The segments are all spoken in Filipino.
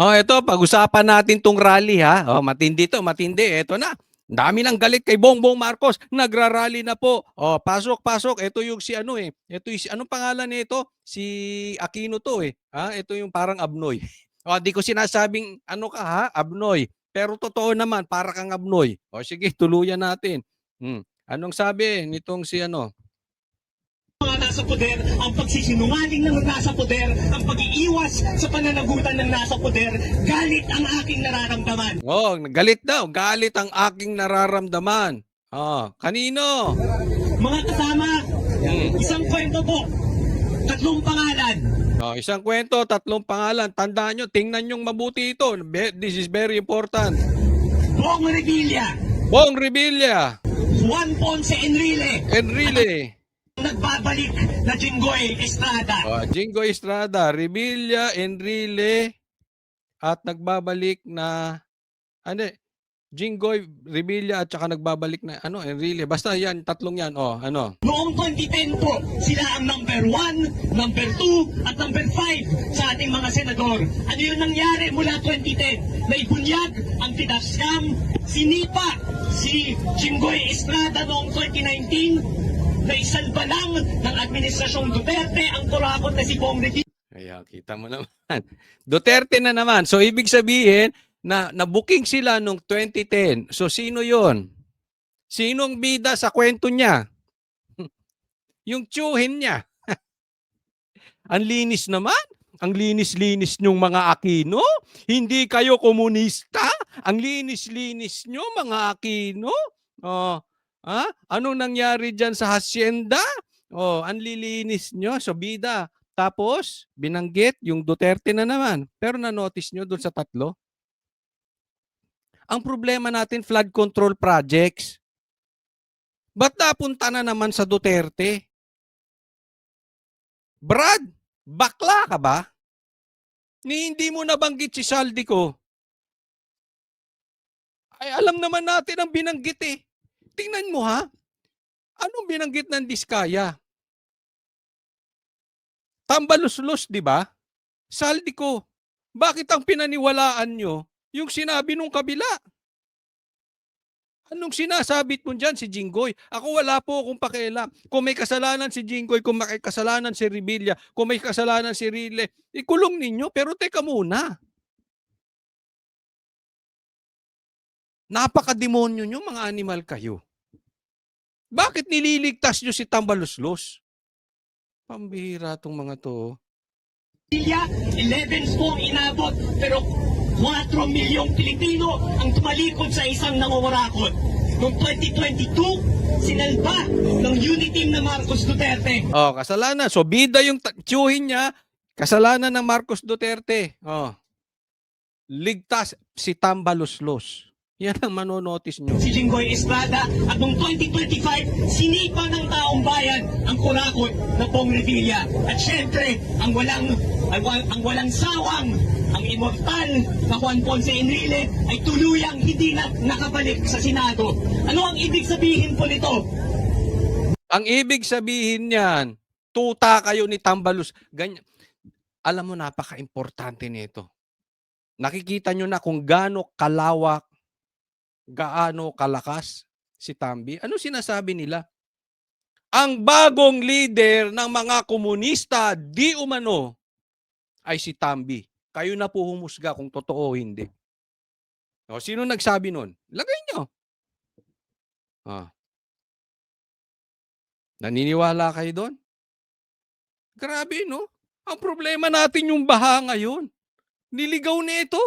Oh, ito pag-usapan natin 'tong rally ha. Oh, matindi 'to, matindi. Ito na. Ang dami ng galit kay Bongbong Marcos. Nagra-rally na po. Oh, pasok, pasok. Ito yung si ano eh. Ito yung si anong pangalan nito? Si Aquino to eh. Ha? Ito yung parang Abnoy. Oh, di ko sinasabing ano ka ha, Abnoy. Pero totoo naman, para kang Abnoy. O sige, tuluyan natin. Anong sabi nitong si ano? Mga nasa poder, ang pagsisinungaling ng nasa poder, ang pag-iiwas sa pananagutan ng nasa poder, galit ang aking nararamdaman. Oh, galit daw. Galit ang aking nararamdaman. Oh, kanino? Mga kasama, isang kwento po, 3 pangalan. Oh, isang kwento, 3 pangalan. Tandaan nyo, tingnan nyo mabuti ito. This is very important. Bong Revilla, Bong Revilla, Juan Ponce Enrile, Enrile, nagbabalik na Jinggoy Estrada. Jingo Estrada, Revilla, Enrile, at nagbabalik na ano, Jinggoy, Revilla at saka nagbabalik na ano, Enrile. Basta yan, 3 yan. Oh, ano? Noong 2010 po, sila ang number 1, number 2, at number 5 sa ating mga senador. Ano yung nangyari mula 2010? Naibunyag ang Tidascam, sinipa si Jinggoy Estrada noong 2019, naisalba lang ng Administrasyong Duterte ang kurakot na si Bong Revilla. Kaya kita mo naman. Duterte na naman. So ibig sabihin na na-booking sila nung 2010. So sino 'yon? Sinong bida sa kwento niya? Yung tiyuhin niya. Ang linis naman. Ang linis-linis nyong mga Aquino. Hindi kayo komunista. Ang linis-linis nyo mga Aquino. Oh, anong nangyari dyan sa hacienda? Oh, ang lilinis nyo. So bida. Tapos, binanggit yung Duterte na naman. Pero na-notice nyo doon sa 3? Ang problema natin, flood control projects. Ba't napunta na naman sa Duterte? Brad, bakla ka ba? Hindi mo nabanggit si Saldico. Ay, alam naman natin ang binanggit eh. Tingnan mo ha. Anong binanggit ng Diskaya? Tambaluslos, di ba? Saldico. Bakit ang pinaniwalaan nyo yung sinabi nung kabila? Anong sinasabit mo dyan si Jinggoy? Ako wala po akong pakialam. Kung may kasalanan si Jinggoy, kung may kasalanan si Revilla, kung may kasalanan si Rile, ikulong ninyo. Pero teka muna. Napakademonyo nyo, mga animal kayo. Bakit nililigtas nyo si Tambaluslos? Pambihira tong mga to. 11 po ang inabot, pero 4 milyong Pilipino ang tumalikod sa isang nangungurakot. Noong 2022, sinalba ng unity team na Marcos Duterte. Oh, kasalanan. So, bida yung tiyuhin niya, kasalanan ng Marcos Duterte. Oh. Ligtas si Tambaluslos. Yan ang manonotice nyo. Si Jinggoy Estrada at noong 2025, sinipa ng taong bayan ang kurakot na Bong Revilla. At syempre, ang walang sawang, ang immortal na Juan Ponce Enrile ay tuluyang hindi na nakabalik sa Senado. Ano ang ibig sabihin po nito? Ang ibig sabihin niyan, tuta kayo ni Tambalus. Ganyan. Alam mo, napaka-importante nito. Nakikita nyo na kung gaano kalawak, gaano kalakas si Tambi. Ano sinasabi nila? Ang bagong leader ng mga komunista, di umano, ay si Tambi. Kayo na po humusga kung totoo o hindi. O, sino nagsabi nun? Lagay nyo. Naniniwala kayo doon? Grabe, no? Ang problema natin yung baha ngayon. Niligaw na ito.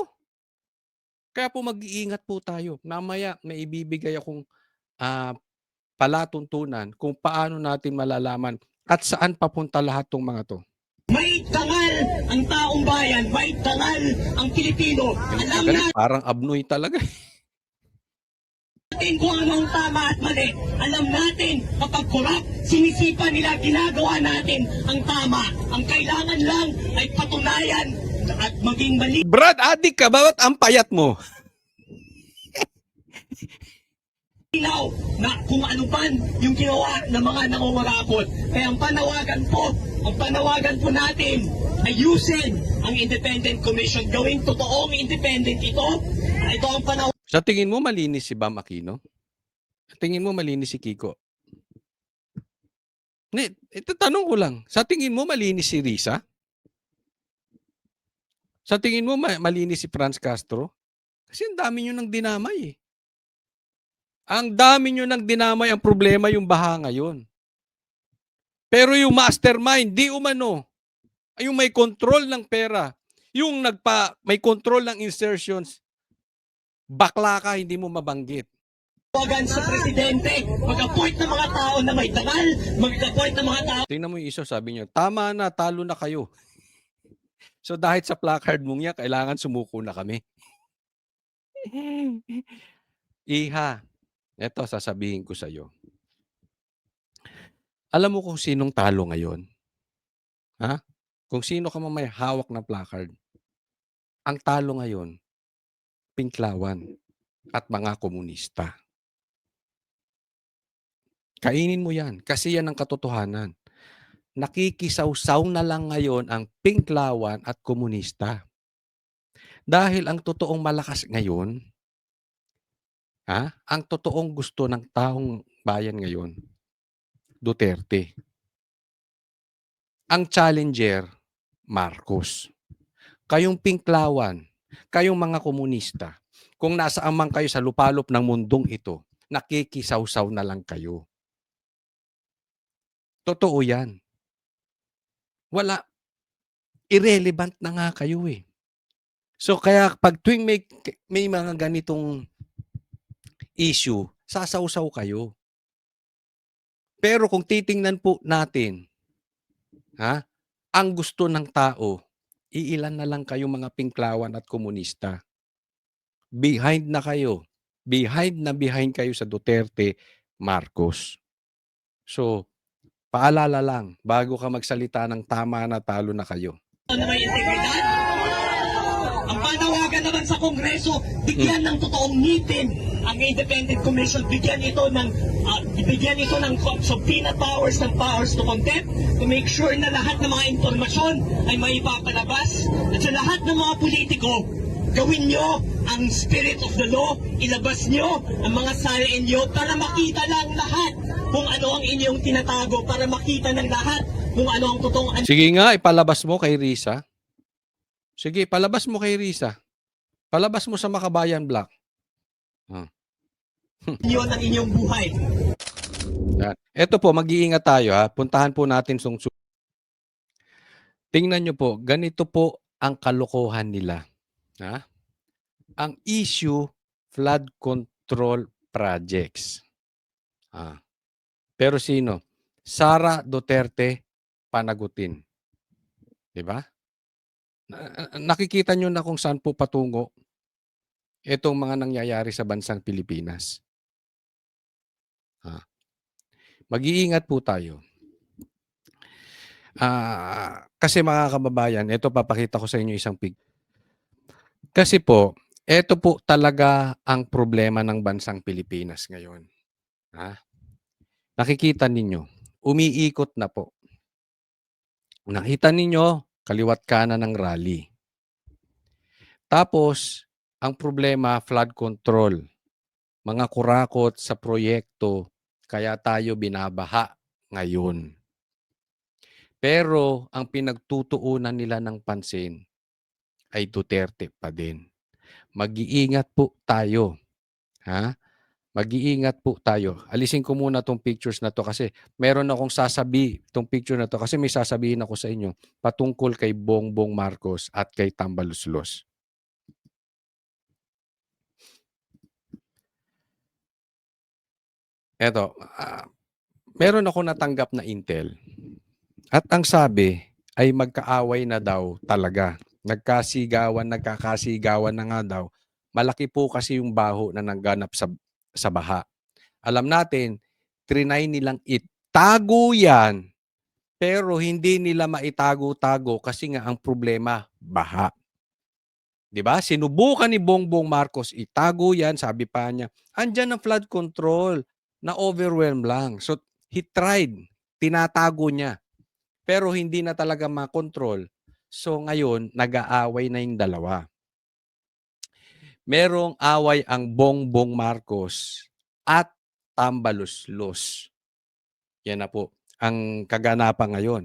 Kaya po mag-iingat po tayo. Mamaya may ibibigay akong palatuntunan kung paano natin malalaman at saan papunta lahat ng mga to. May tangal ang taong bayan, may tangal ang Pilipino. Alam Parang Abnoy talaga. natin kung anong tama at mali. Alam natin kapag korap, sinisipa nila, ginagawa natin ang tama. Ang kailangan lang ay patunayan at maging mali. Brad, adik ka ba? Ba't ang payat mo? Ilaw na kung ano man yung ginawa ng mga nangungurakot. Kaya ang panawagan po natin, ayusin ang Independent Commission. Gawing totoong independent ito. Ito ang panawagan. Sa tingin mo malinis si Bam Aquino? Sa tingin mo malinis si Kiko? Ito tanong ko lang. Sa tingin mo malinis si Risa? Sa tingin mo malinis si Franz Castro? Kasi ang dami nyo nang dinamay eh. Ang dami nyo nang dinamay, ang problema yung baha ngayon. Pero yung mastermind, di umano. Yung may control ng pera, yung may control ng insertions, bakla ka, hindi mo mabanggit. Tawagan sa presidente, mag-appoint ng mga tao na may dangal, mag-appoint ng mga tao. Tingnan mo yung isa, sabi niya, tama na, talo na kayo. So dahil sa placard mong yan, kailangan sumuko na kami. Iha, eto sasabihin ko sa iyo. Alam mo kung sinong talo ngayon? Ha? Kung sino ka may hawak na placard. Ang talo ngayon, Pinklawan at mga komunista. Kainin mo yan kasi yan ang katotohanan. Nakikisawsaw na lang ngayon ang Pinklawan at komunista. Dahil ang totoong malakas ngayon, ang totoong gusto ng taong bayan ngayon, Duterte. Ang challenger, Marcos. Kayong Pinklawan, kayong mga komunista, kung nasaan man kayo sa lupalop ng mundong ito, nakikisawsaw na lang kayo. Totoo yan. Wala. Irrelevant na nga kayo eh. So kaya pag tuwing may mga ganitong issue, sasawsaw kayo. Pero kung titingnan po natin, ang gusto ng tao, iilan na lang kayong mga Pinklawan at komunista. Behind na kayo. Behind kayo sa Duterte, Marcos. So, paalala lang, bago ka magsalita ng tama na talo na kayo. Na may integridad. Ang panawagan naman sa Kongreso, bigyan ng totoong ngipin ang Independent Commission, bigyan ito ng subpoena powers, ng powers to contempt, to make sure na lahat ng mga impormasyon ay maipapalabas, at sa lahat ng mga politiko, gawin nyo ang spirit of the law, ilabas nyo ang mga salain nyo para makita lang lahat kung ano ang inyong tinatago, para makita ng lahat kung ano ang totoong. Sige nga, ipalabas mo kay Risa. Sige, palabas mo kay Risa. Palabas mo sa Makabayan Black. Yun ang inyong buhay. Ito po, mag-iingat tayo ha. Puntahan po natin tingnan nyo po, ganito po ang kalokohan nila. Ang issue, flood control projects. Pero sino? Sara Duterte panagutin. Diba? Nakikita nyo na kung saan po patungo itong mga nangyayari sa bansang Pilipinas. Mag-iingat po tayo. Kasi mga kababayan, ito papakita ko sa inyo isang Kasi po, ito po talaga ang problema ng bansang Pilipinas ngayon. Nakikita ninyo, umiikot na po. Nakita ninyo, kaliwat kanan ng rally. Tapos, ang problema, flood control. Mga kurakot sa proyekto, kaya tayo binabaha ngayon. Pero, ang pinagtutuunan nila ng pansin ay Duterte pa din. Mag-iingat po tayo. Mag-iingat po tayo. Alisin ko muna tong pictures na to kasi meron akong tong picture na to kasi may sasabihin ako sa inyo patungkol kay Bongbong Marcos at kay Tambaluslos. Eto, meron ako natanggap na intel at ang sabi ay magkaaway na daw talaga. Nagkakasigawan na nga daw. Malaki po kasi yung baho na nangganap sa baha. Alam natin, trinay nilang itago yan, pero hindi nila maitago-tago kasi nga ang problema, baha. 'Di ba? Sinubukan ni Bongbong Marcos itago 'yan, sabi pa niya, "Andiyan ang flood control, na-overwhelm lang." So, he tried, tinatago niya, pero hindi na talaga makontrol. So, ngayon nag-aaway na yung dalawa. Merong away ang Bongbong Marcos at Tambaluslos. Yan na po ang kaganapan ngayon.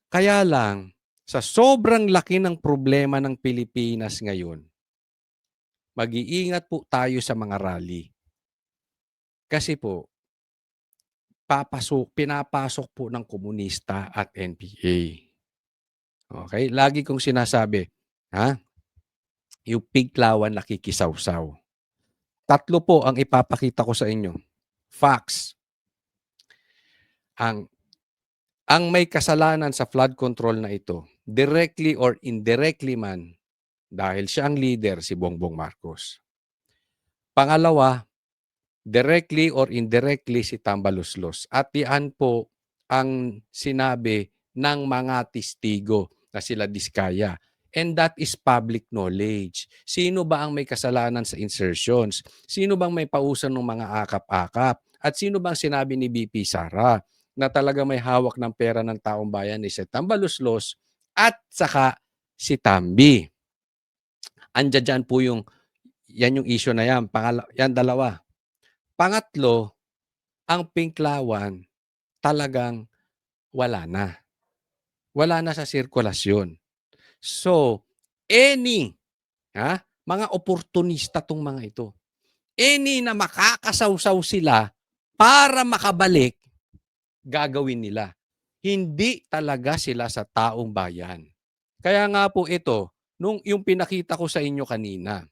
Kaya lang, sa sobrang laki ng problema ng Pilipinas ngayon, mag-iingat po tayo sa mga rally. Kasi po, pinapasok po ng komunista at NPA. Okay? Lagi kong sinasabi, ha? Yung piglawan nakikisawsaw. Tatlo po ang ipapakita ko sa inyo. Facts. Ang may kasalanan sa flood control na ito, directly or indirectly man, dahil siya ang leader, si Bongbong Marcos. Pangalawa, directly or indirectly si Tambaluslos. At yan po ang sinabi ng mga testigo na sila Diskaya. And that is public knowledge. Sino ba ang may kasalanan sa insertions? Sino bang may pausan ng mga akap-akap? At sino bang sinabi ni BP Sara na talaga may hawak ng pera ng taong bayan ni si Tambaluslos at saka si Tambi? Andiyan dyan po yan yung issue na yan. Yan dalawa. Pangatlo, ang Pinklawan talagang wala na. Wala na sa sirkulasyon. So, mga oportunista tong mga ito. Na makakasawsaw sila para makabalik, gagawin nila. Hindi talaga sila sa taong bayan. Kaya nga po ito, yung pinakita ko sa inyo kanina,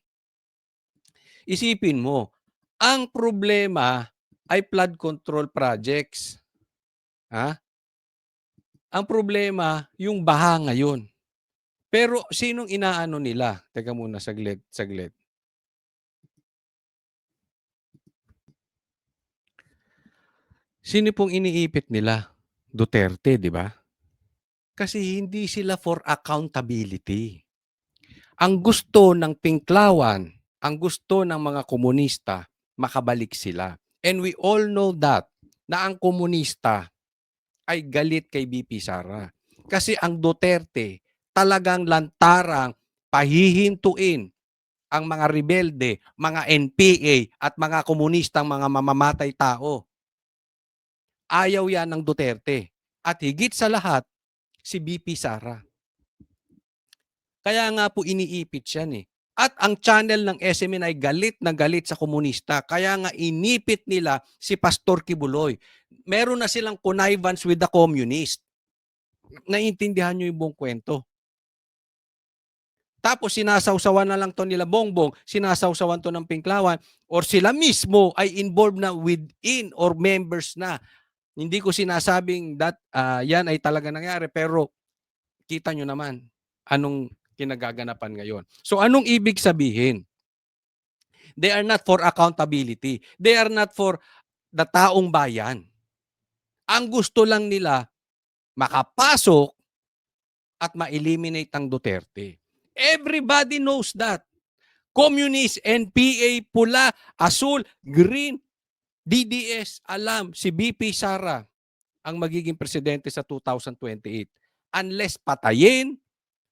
isipin mo, ang problema ay flood control projects. Ang problema, yung baha ngayon. Pero sinong inaano nila? Teka muna, saglit. Sino pong iniipit nila? Duterte, di ba? Kasi hindi sila for accountability. Ang gusto ng Pinklawan, ang gusto ng mga komunista, makabalik sila. And we all know that, na ang komunista ay galit kay BP Sara. Kasi ang Duterte talagang lantarang pahihintuin ang mga rebelde, mga NPA at mga komunistang mga mamamatay tao. Ayaw yan ng Duterte. At higit sa lahat, si BP Sara. Kaya nga po iniipit yan eh. At ang channel ng SMN ay galit na galit sa komunista. Kaya nga inipit nila si Pastor Kibuloy. Meron na silang connivance with the communist. Naiintindihan nyo yung buong kwento. Tapos sinasawsawan na lang to nila Bongbong, sinasawsawan to ng Pinklawan, or sila mismo ay involved na within or members na. Hindi ko sinasabing that yan ay talaga nangyari, pero kita nyo naman anong kinagaganapan ngayon. So anong ibig sabihin? They are not for accountability. They are not for the taong bayan. Ang gusto lang nila, makapasok at ma-eliminate ang Duterte. Everybody knows that. Communist, NPA, pula, asul, green, DDS, alam, si BP Sara ang magiging presidente sa 2028. Unless patayin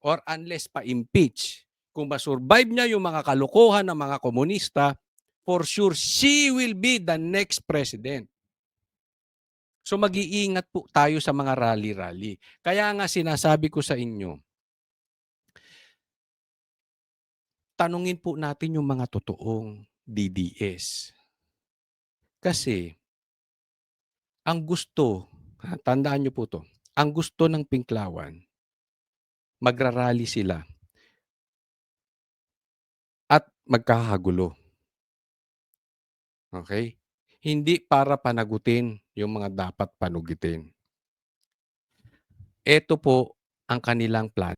or unless pa-impeach. Kung masurvive niya yung mga kalokohan ng mga komunista, for sure, she will be the next president. So mag-iingat po tayo sa mga rally-rally. Kaya nga sinasabi ko sa inyo, tanungin po natin yung mga totoong DDS. Kasi, ang gusto, tandaan nyo po to, ang gusto ng Pinklawan, magrarally sila at magkakagulo. Okay? Hindi para panagutin yung mga dapat panugitin. Ito po ang kanilang plan.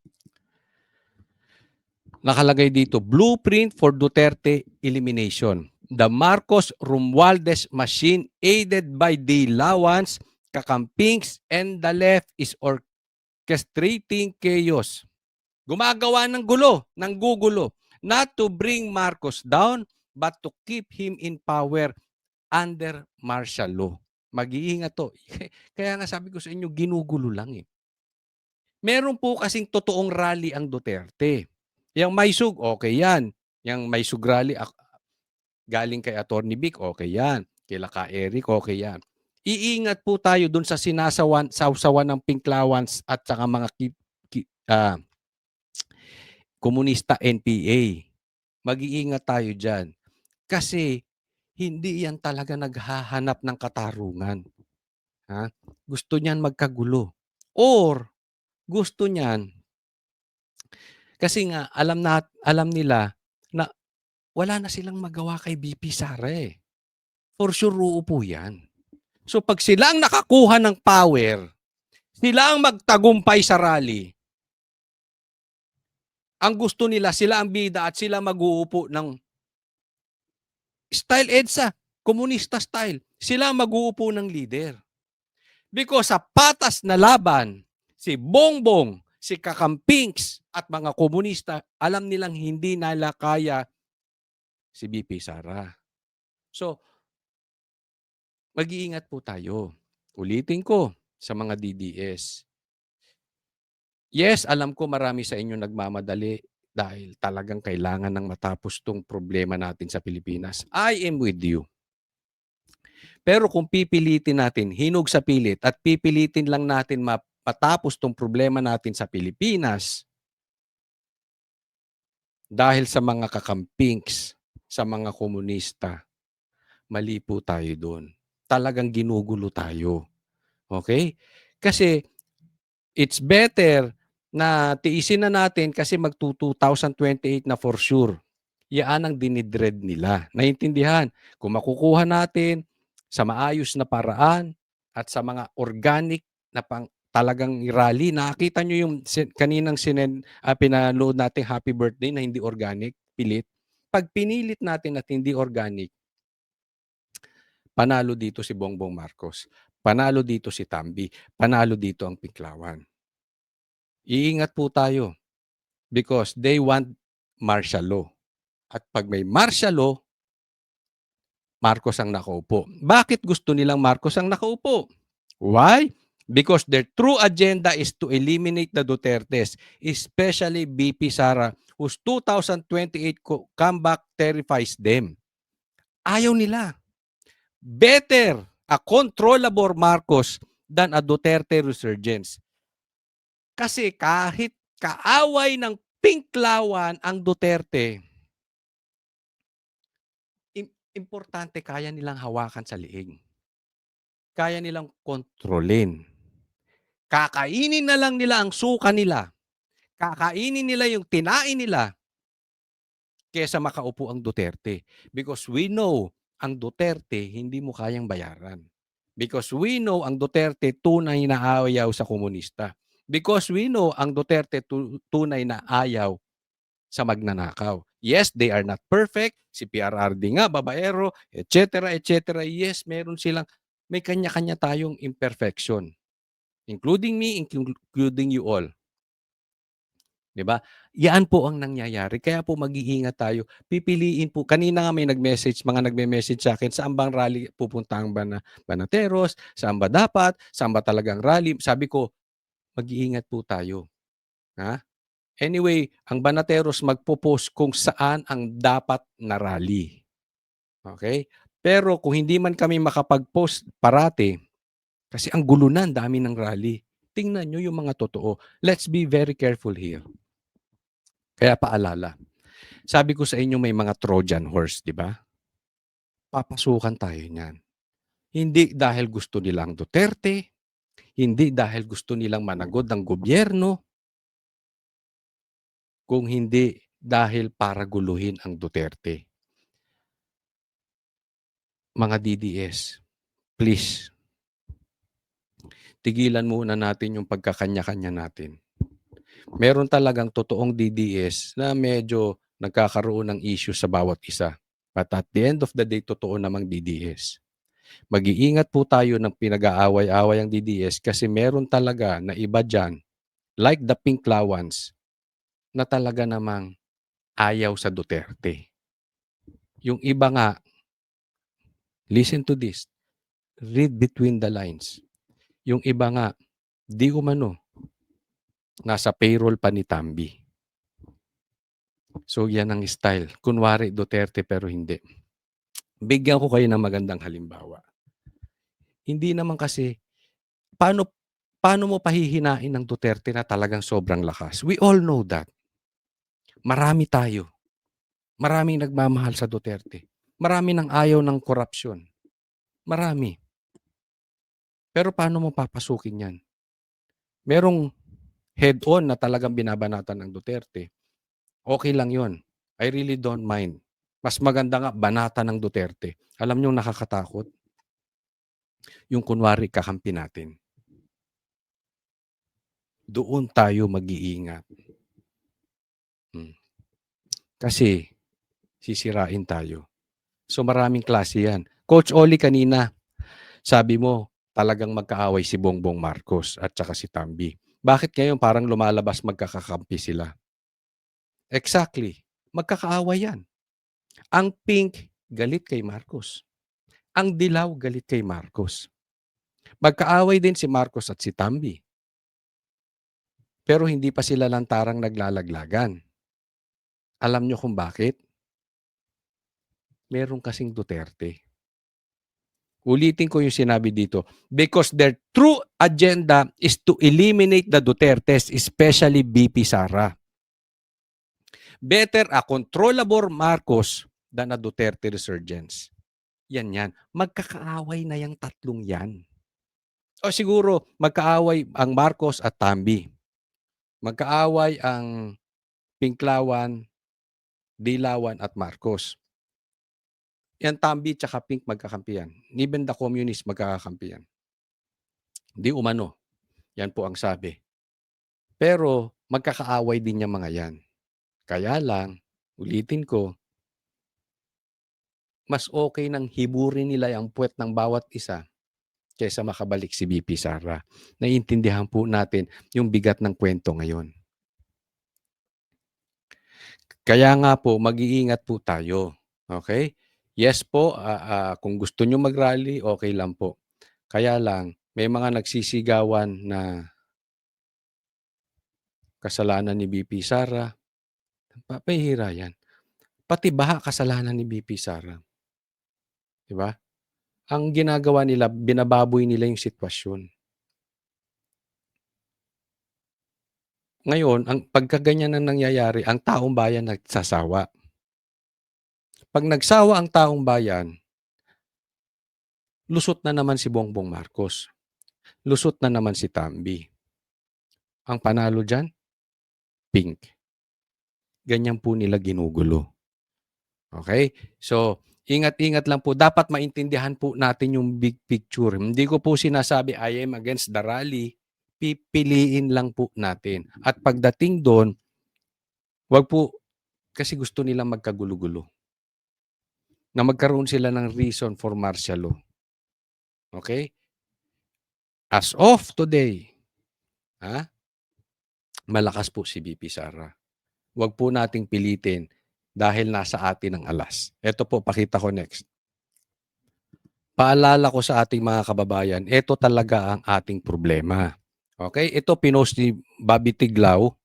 Nakalagay dito, Blueprint for Duterte Elimination. The Marcos-Romualdez machine aided by the Lawans, Kakampings, and the left is orchestrating chaos. Gumagawa ng gulo, ng gugulo. not to bring Marcos down, but to keep him in power under martial law. Mag-iingat to. Kaya nga sabi ko sa inyo, ginugulo lang eh. Meron po kasing totoong rally ang Duterte. Yang Maysug, okay yan. Yang Maysug rally, galing kay Attorney Vic, okay yan. Kila ka Eric, okay yan. Iingat po tayo dun sa sausawan ng Pinklawans at saka mga komunista NPA. Mag-iingat tayo dyan. Kasi hindi yan talaga naghahanap ng katarungan. Ha? Gusto niyan magkagulo. Or gusto niyan, kasi nga alam nila na wala na silang magawa kay BP Sara eh. For sure uupo yan. So pag sila ang nakakuha ng power, sila ang magtagumpay sa rally, ang gusto nila, sila ang bida at sila mag-uupo ng style EDSA, komunista style. Sila ang mag-uupo ng leader. Because sa patas na laban, si Bongbong, si Kakampinks at mga komunista, alam nilang hindi nila kaya si BP Sara. So, mag-iingat po tayo. Ulitin ko sa mga DDS. Yes, alam ko marami sa inyo nagmamadali dahil talagang kailangan ng matapos tong problema natin sa Pilipinas. I am with you. Pero kung pipilitin natin, hinog sa pilit, at pipilitin lang natin matapos tong problema natin sa Pilipinas dahil sa mga kakampings, sa mga komunista, mali po tayo doon. Talagang ginugulo tayo. Okay? Kasi it's better na tiisin na natin kasi mag-2028 na for sure. Yaan ang dinidread nila. Naintindihan? Kung makukuha natin sa maayos na paraan at sa mga organic na talagang rally. Nakita nyo yung kaninang pinanood natin happy birthday na hindi organic, pilit. Pag pinilit natin at hindi organic, panalo dito si Bongbong Marcos. Panalo dito si Tambi. Panalo dito ang Pinklawan. Iingat po tayo because they want martial law. At pag may martial law, Marcos ang nakaupo. Bakit gusto nilang Marcos ang nakaupo? Why? Because their true agenda is to eliminate the Dutertes, especially BP Sara, whose 2028 comeback terrifies them. Ayaw nila. Better a controllable Marcos than a Duterte resurgence. Kasi kahit kaaway ng Pinklawan ang Duterte, importante kaya nilang hawakan sa liig. Kaya nilang kontrolin. Kakainin na lang nila ang suka nila. Kakainin nila yung tinain nila kesa makaupo ang Duterte. Because we know ang Duterte hindi mo kayang bayaran. Because we know ang Duterte tunay na ayaw sa komunista. Because we know ang Duterte tunay na ayaw sa magnanakaw. Yes, they are not perfect. Si PRRD nga, babaero, etc. etc. Yes, may kanya-kanya tayong imperfection. Including me, including you all. Diba? Yan po ang nangyayari. Kaya po mag-iingat tayo. Pipiliin po. Kanina nga may nagme-message sa akin, saan bang rally pupunta ang Banateros? Saan ba dapat? Saan ba talagang rally? Sabi ko, mag-iingat po tayo. Ha? Anyway, ang Banateros magpo-post kung saan ang dapat na rally. Okay? Pero kung hindi man kami makapag-post parati, kasi ang gulo na, ang dami ng rally. Tingnan nyo yung mga totoo. Let's be very careful here. Kaya paalala. Sabi ko sa inyo may mga Trojan horse, di ba? Papasukan tayo niyan. Hindi dahil gusto nilang Duterte, hindi dahil gusto nilang managod ng gobyerno, kung hindi dahil para guluhin ang Duterte. Mga DDS, please, tigilan muna natin yung pagkakanya-kanya natin. Meron talagang totoong DDS na medyo nagkakaroon ng issue sa bawat isa. But at the end of the day, totoo namang DDS. Mag-iingat po tayo ng pinag-aaway-away ang DDS kasi meron talaga na iba dyan, like the Pinklawans, na talaga namang ayaw sa Duterte. Yung iba nga, listen to this, read between the lines. Yung iba nga, di umano, nasa payroll pa ni Tambi. So yan ang style. Kunwari Duterte pero hindi. Bigyan ko kayo ng magandang halimbawa. Hindi naman kasi, paano mo pahihinain ng Duterte na talagang sobrang lakas? We all know that. Marami tayo. Maraming nagmamahal sa Duterte. Marami nang ayaw ng korupsyon. Marami. Pero paano mo papasukin yan? Merong head-on na talagang binabanatan ng Duterte. Okay lang yon. I really don't mind. Mas maganda nga banata ng Duterte. Alam niyo nakakatakot? Yung kunwari kakampi natin. Doon tayo mag-iingat. Kasi sisirain tayo. So maraming klase yan. Coach Oli kanina, sabi mo talagang magkaaway si Bongbong Marcos at saka si Tambi. Bakit ngayon parang lumalabas magkakakampi sila? Exactly. Magkakaaway yan. Ang pink, galit kay Marcos. Ang dilaw, galit kay Marcos. Magkaaway din si Marcos at si Tambi. Pero hindi pa sila lantarang naglalaglagan. Alam nyo kung bakit? Meron kasing Duterte. Ulitin ko yung sinabi dito. Because their true agenda is to eliminate the Dutertes, especially BP Sara. Better a controllable Marcos than a Duterte resurgence. Yan. Magkakaaway na yung tatlong yan. O siguro, magkaaway ang Marcos at Tambi. Magkaaway ang Pinklawan, Dilawan at Marcos. Yan Tambi tsaka Pink magkakampiyan. Even the communists magkakakampiyan. Di umano. Yan po ang sabi. Pero magkakaaway din yung mga yan. Kaya lang, ulitin ko, mas okay nang hiburin nila ang puwet ng bawat isa kaysa makabalik si BP Sara. Naiintindihan po natin yung bigat ng kwento ngayon. Kaya nga po, mag-iingat po tayo. Okay? Yes po, kung gusto nyo mag-rally, okay lang po. Kaya lang, may mga nagsisigawan na kasalanan ni BP Sara. Papahira yan. Pati baha kasalanan ni BP Sara. Diba? Ang ginagawa nila, binababoy nila yung sitwasyon. Ngayon, ang pagkaganyan na nangyayari, ang taong bayan nagsasawa. Pag nagsawa ang taong bayan, lusot na naman si Bongbong Marcos. Lusot na naman si Tambi. Ang panalo dyan, Pink. Ganyan po nila ginugulo. Okay? So, ingat-ingat lang po. Dapat maintindihan po natin yung big picture. Hindi ko po sinasabi I am against the rally. Pipiliin lang po natin. At pagdating doon, wag po, kasi gusto nilang magkagulo-gulo. Na magkaroon sila ng reason for martial law. Okay? As of today, malakas po si BP Sara. Wag po nating pilitin dahil nasa atin ang alas. Ito po, pakita ko next. Paalala ko sa ating mga kababayan, ito talaga ang ating problema. Okay? Ito pinost ni Bobby Tiglao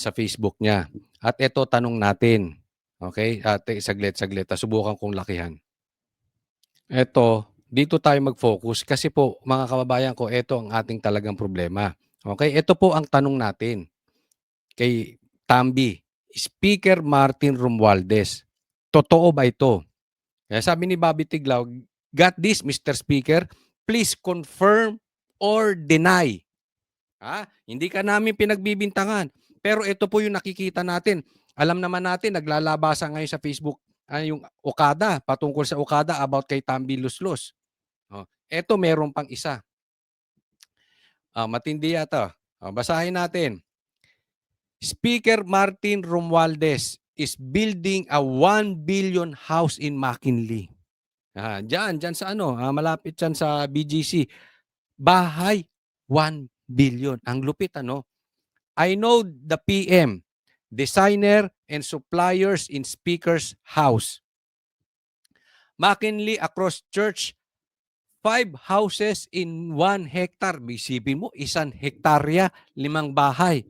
sa Facebook niya. At ito tanong natin. Okay? Saglit. Subukan kong lakihan. Ito, dito tayo mag-focus kasi po mga kababayan ko, ito ang ating talagang problema. Okay? Ito po ang tanong natin kay Tambi. Speaker Martin Romualdez. Totoo ba ito? Kaya sabi ni Bobby Tiglao, got this, Mr. Speaker, please confirm or deny. Hindi ka namin pinagbibintangan. Pero ito po yung nakikita natin. Alam naman natin, naglalabasa ngayon sa Facebook yung Okada, patungkol sa Okada about kay Tambi Luslos. Ito meron pang isa. Matindi yata. Basahin natin. Speaker Martin Romualdez is building a 1 billion house in McKinley. Diyan sa malapit diyan sa BGC. Bahay, 1 billion. Ang lupit I know the PM designer, and suppliers in Speaker's house. McKinley across church, 5 houses in 1 hectare. Isipin mo, 1 hektarya, 5 bahay.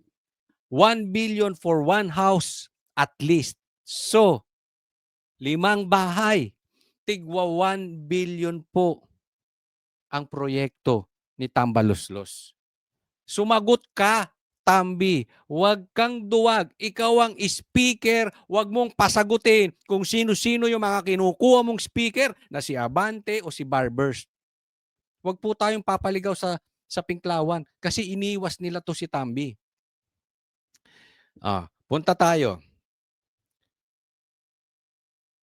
1 billion for 1 house at least. So, 5 bahay. Tigwa 1 billion po ang proyekto ni Tambaloslos. Sumagot ka, Tambi. Huwag kang duwag. Ikaw ang speaker. Huwag mong pasagutin kung sino-sino yung mga kinukuha mong speaker na si Abante o si Barbers. Huwag po tayong papaligaw sa Pinklawan kasi iniwas nila to si Tambi. Punta tayo.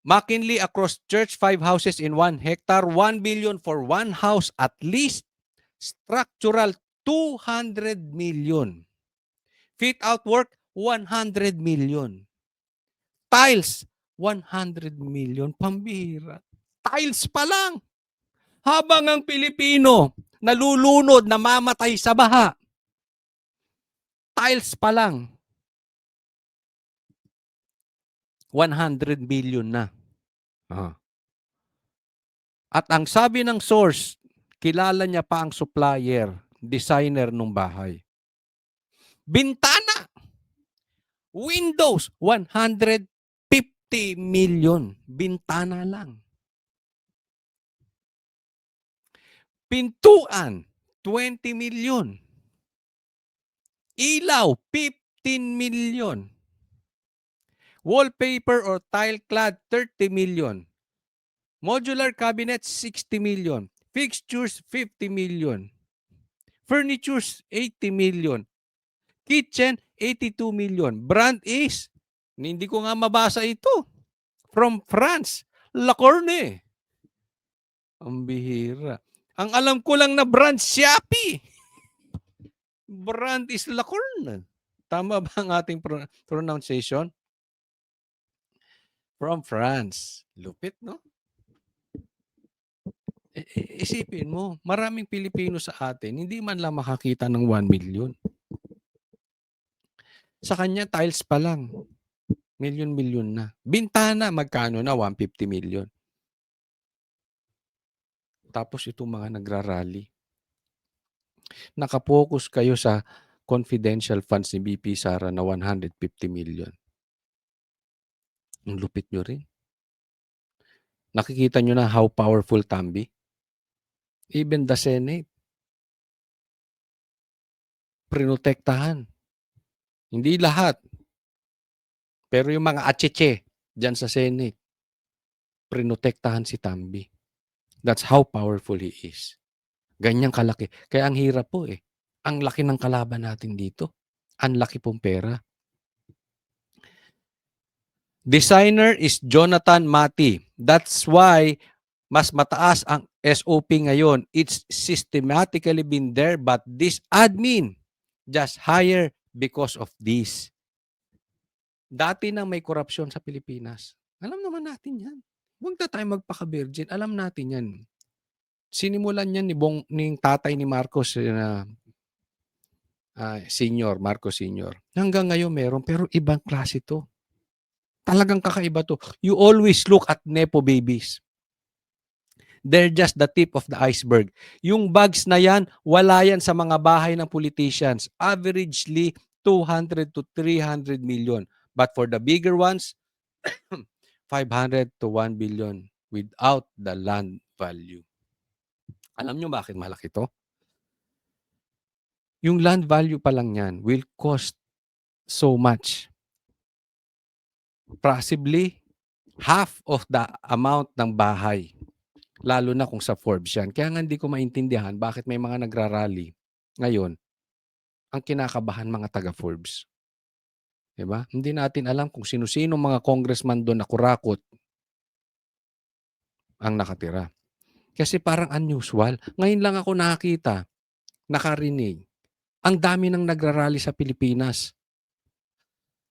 McKinley across church, 5 houses in 1 hectare, 1 billion for 1 house at least. Structural, 200 million. Fit out work, 100 million. Tiles, 100 million. Pambihira. Tiles pa lang. Habang ang Pilipino nalulunod, namamatay sa baha. Tiles pa lang. 100 million na. At ang sabi ng source, kilala niya pa ang supplier, designer ng bahay. Bintana, windows, 150 million. Bintana lang. Pintuan, 20 million. Ilaw, 15 million. Wallpaper or tile clad, 30 million. Modular cabinet, 60 million. Fixtures, 50 million. Furnitures, 80 million. Kitchen, 82 million. Brand is, hindi ko nga mabasa ito. From France, La Corne. Ang bihira. Ang alam ko lang na brand, Shopee. Brand is La Corne. Tama ba ang ating pronunciation? From France. Lupit, no? Isipin mo, maraming Pilipino sa atin, hindi man lang makakita ng 1 million. Sa kanya, tiles pa lang. Million-million na. Bintana, magkano na? 150 million. Tapos itong mga nagrarally. Nakapokus kayo sa confidential funds ni BP Sara na 150 million. Ang lupit nyo rin. Nakikita nyo na how powerful Tambi? Even the Senate. Prinotektahan. Hindi lahat. Pero yung mga atcheche dyan sa Senate, prinotektahan si Tambi. That's how powerful he is. Ganyang kalaki. Kaya ang hirap po eh. Ang laki ng kalaban natin dito. Ang laki pong pera. Designer is Jonathan Mati. That's why mas mataas ang SOP ngayon. It's systematically been there but this admin just higher because of this. Dati na may korupsyon sa Pilipinas. Alam naman natin yan. Huwag na tayo magpaka-virgin. Alam natin yan. Sinimulan yan ni tatay ni Marcos Senior, Marcos Senior. Hanggang ngayon meron, pero ibang klase to. Talagang kakaiba to. You always look at Nepo babies. They're just the tip of the iceberg. Yung bags na yan, wala yan sa mga bahay ng politicians. Averagely, 200 to 300 million. But for the bigger ones, 500 to 1 billion without the land value. Alam nyo bakit malaki to? Yung land value pa lang yan will cost so much. Possibly, half of the amount ng bahay. Lalo na kung sa Forbes yan. Kaya nga hindi ko maintindihan bakit may mga nagrarally ngayon ang kinakabahan mga taga-Forbes. Diba? Hindi natin alam kung sino-sino mga congressman doon na kurakot ang nakatira. Kasi parang unusual. Ngayon lang ako nakakita, nakarinig. Ang dami nang nagrarally sa Pilipinas.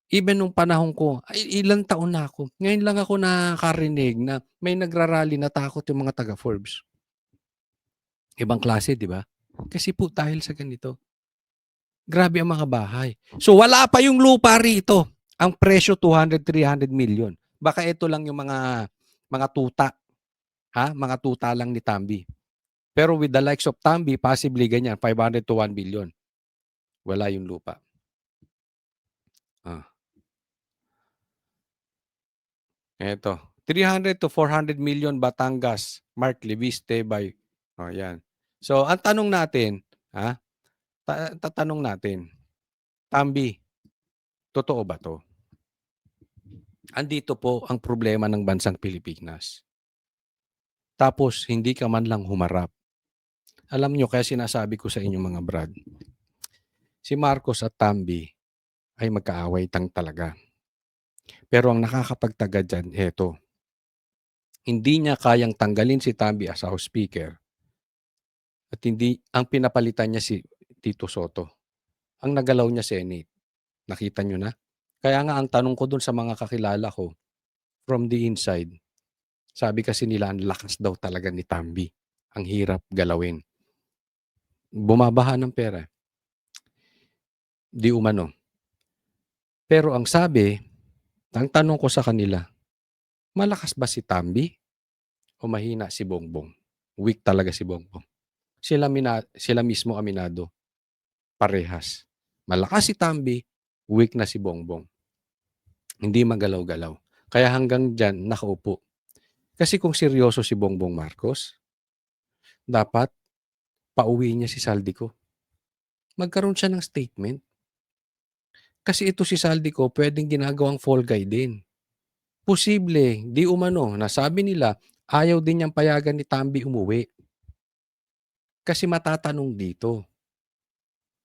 Even nung panahon ko, ilang taon na ako. Ngayon lang ako nakarinig na may nagrarally na takot yung mga taga-Forbes. Ibang klase, di ba? Kasi po dahil sa ganito. Grabe ang mga bahay. So wala pa yung lupa rito. Ang presyo 200, 300 million. Baka ito lang yung mga tuta, ha? Mga tuta lang ni Tambi. Pero with the likes of Tambi, possibly ganyan, 500 to 1 billion. Wala yung lupa. Ah. Eto, 300 to 400 million Batangas, Mark Leviste by. Oh, yan. So, ang tanong natin, ha? Tatanong natin, Tambi, totoo ba to? Andito po ang problema ng bansang Pilipinas. Tapos, hindi ka man lang humarap. Alam nyo, kaya sinasabi ko sa inyo mga brad, si Marcos at Tambi ay magkaaway tang talaga. Pero ang nakakapagtaga dyan, eto, hindi niya kayang tanggalin si Tambi as House Speaker at hindi, ang pinapalitan niya si Tito Soto. Ang nagalaw niya Senate. Nakita nyo na? Kaya nga ang tanong ko dun sa mga kakilala ko, from the inside, sabi kasi nila ang lakas daw talaga ni Tambi. Ang hirap galawin. Bumabaha ng pera. Di umano. Pero ang sabi, ang tanong ko sa kanila, malakas ba si Tambi o mahina si Bongbong? Weak talaga si Bongbong. Sila mismo aminado. Parehas. Malakas si Tambi, weak na si Bongbong. Hindi magalaw-galaw. Kaya hanggang dyan, nakaupo. Kasi kung seryoso si Bongbong Marcos, dapat pauwi niya si Saldico. Magkaroon siya ng statement. Kasi ito si Saldico, pwedeng ginagawang fall guy din. Posible, di umano, nasabi nila, ayaw din niyang payagan ni Tambi umuwi. Kasi matatanong dito.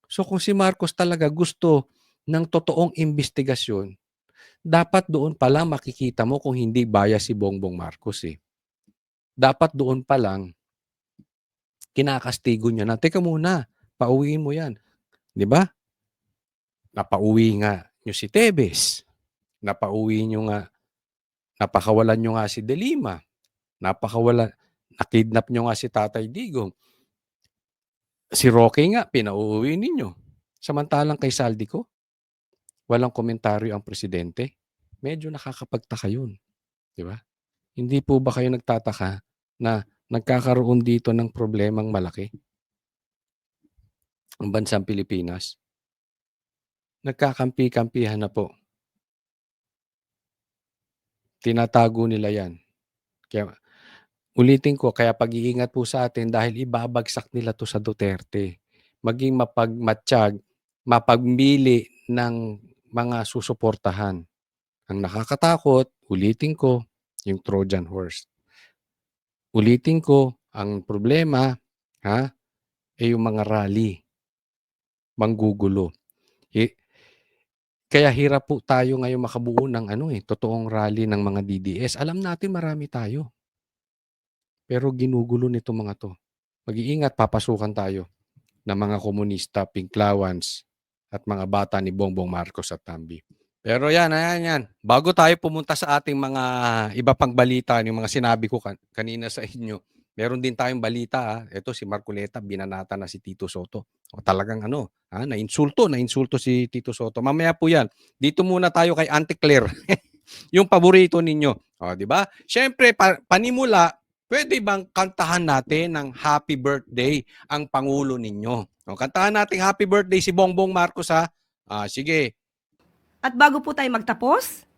So kung si Marcos talaga gusto ng totoong investigasyon, dapat doon pa lang makikita mo kung hindi bias si Bongbong Marcos eh. Dapat doon pa lang kinakastigo niya na, teka muna, pauwiin mo yan. Di ba? Napauwi nga nyo si Tebes. Napauwi nyo nga, napakawalan nyo nga si De Lima. Nakidnap nyo nga si Tatay Digong. Si Roque nga, pinauwi ninyo. Samantalang kay Saldico, walang komentaryo ang presidente. Medyo nakakapagtaka yun. Di ba? Hindi po ba kayo nagtataka na nagkakaroon dito ng problemang malaki ang bansang Pilipinas? Nagkakampi-kampihan na po. Tinatago nila yan. Kaya ulitin ko, kaya pag-iingat po sa atin dahil ibabagsak nila to sa Duterte. Maging mapagmatsyag, mapagmili ng mga susuportahan. Ang nakakatakot, ulitin ko, yung Trojan horse. Ulitin ko, ang problema, ay yung mga rally. Manggugulo. Kaya hirap po tayo ngayon makabuo ng totoong rally ng mga DDS. Alam natin marami tayo. Pero ginugulo nito mga to. Mag-iingat, papasukan tayo ng mga komunista, pinklawans, at mga bata ni Bongbong Marcos at Tambi. Pero yan. Bago tayo pumunta sa ating mga iba pang balita, yung mga sinabi ko kanina sa inyo, meron din tayong balita. Ito si Marcoleta, binanata na si Tito Soto. O talagang na-insulto si Tito Soto. Mamaya po yan. Dito muna tayo kay Auntie Claire. Yung paborito ninyo. O, di ba? Siyempre, panimula, pwede bang kantahan natin ng happy birthday ang Pangulo ninyo? O, kantahan natin happy birthday si Bongbong Marcos ha. Sige. At bago po tayo magtapos,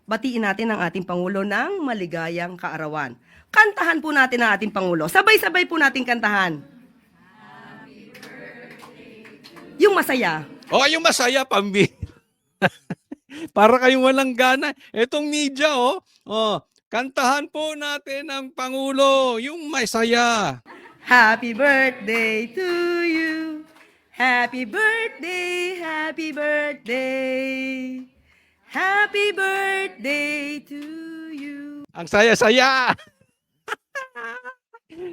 batiin natin ang ating Pangulo ng maligayang kaarawan. Kantahan po natin ang ating Pangulo. Sabay-sabay po natin kantahan. Yung masaya. Yung masaya, Pambi. Para kayong walang gana. Etong media, kantahan po natin ang Pangulo, yung masaya. Happy birthday to you. Happy birthday, happy birthday. Happy birthday to you. Ang saya-saya.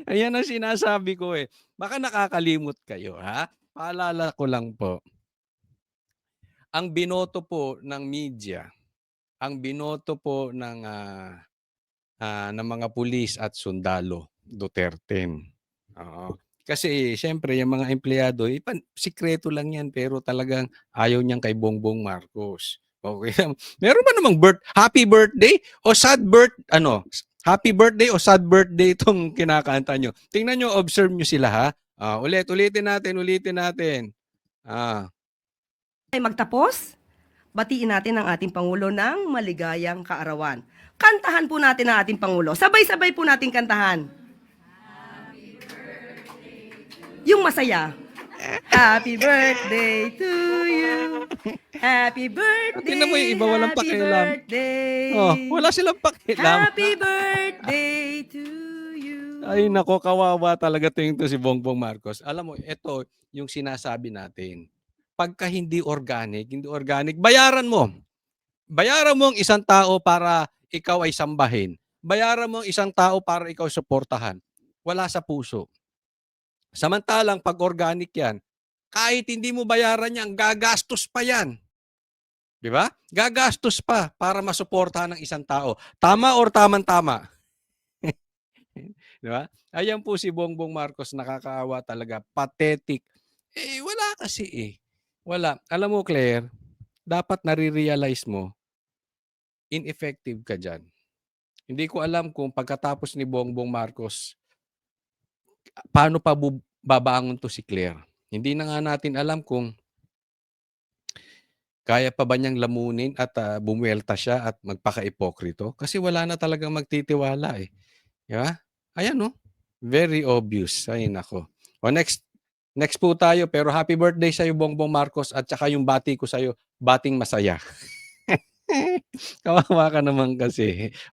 Ayan ang sinasabi ko eh. Baka nakakalimot kayo, ha? Paalala ko lang po. Ang binoto po ng media, ang binoto po ng mga pulis at sundalo, Duterte. Kasi siyempre yung mga empleyado, sikreto lang yan pero talagang ayaw niyang kay Bongbong Marcos. Okay. Meron ba namang happy birthday o happy birthday o sad birthday itong kinakanta nyo? Tingnan nyo, observe nyo sila ha. Ulitin natin. Ay magtapos, batiin natin ang ating Pangulo ng maligayang kaarawan. Kantahan po natin ang ating Pangulo. Sabay-sabay po natin kantahan. Yung masaya. Happy birthday to you. Happy birthday. Tingnan mo yung iba, walang happy pakialam. birthday. Wala silang pakialam. Happy birthday to you. Ay nako, kawawa talaga to si Bongbong Marcos. Alam mo, ito yung sinasabi natin. Pagka hindi organic, bayaran mo. Bayaran mo ang isang tao para ikaw ay sambahin. Bayaran mo ang isang tao para ikaw suportahan. Wala sa puso. Samantalang pag organic yan, kahit hindi mo bayaran yan, gagastos pa yan. Di ba? Gagastos pa para masuportahan ng isang tao. Tama or tamang-tama? Di ba? Ayan po si Bongbong Marcos, nakakaawa talaga. Pathetic. Wala kasi Wala. Alam mo, Claire, dapat nare-realize mo, ineffective ka dyan. Hindi ko alam kung pagkatapos ni Bongbong Marcos, paano pa babangon to si Claire. Hindi na nga natin alam kung kaya pa ba niyang lamunin at bumuelta siya at magpaka-ipokrito. Kasi wala na talagang magtitiwala Di ba? Ayan very obvious. Ay nako. Next po tayo, pero happy birthday sa iyo Bongbong Marcos at saka yung bati ko sa iyo, bating masaya. Kawawa ka naman kasi.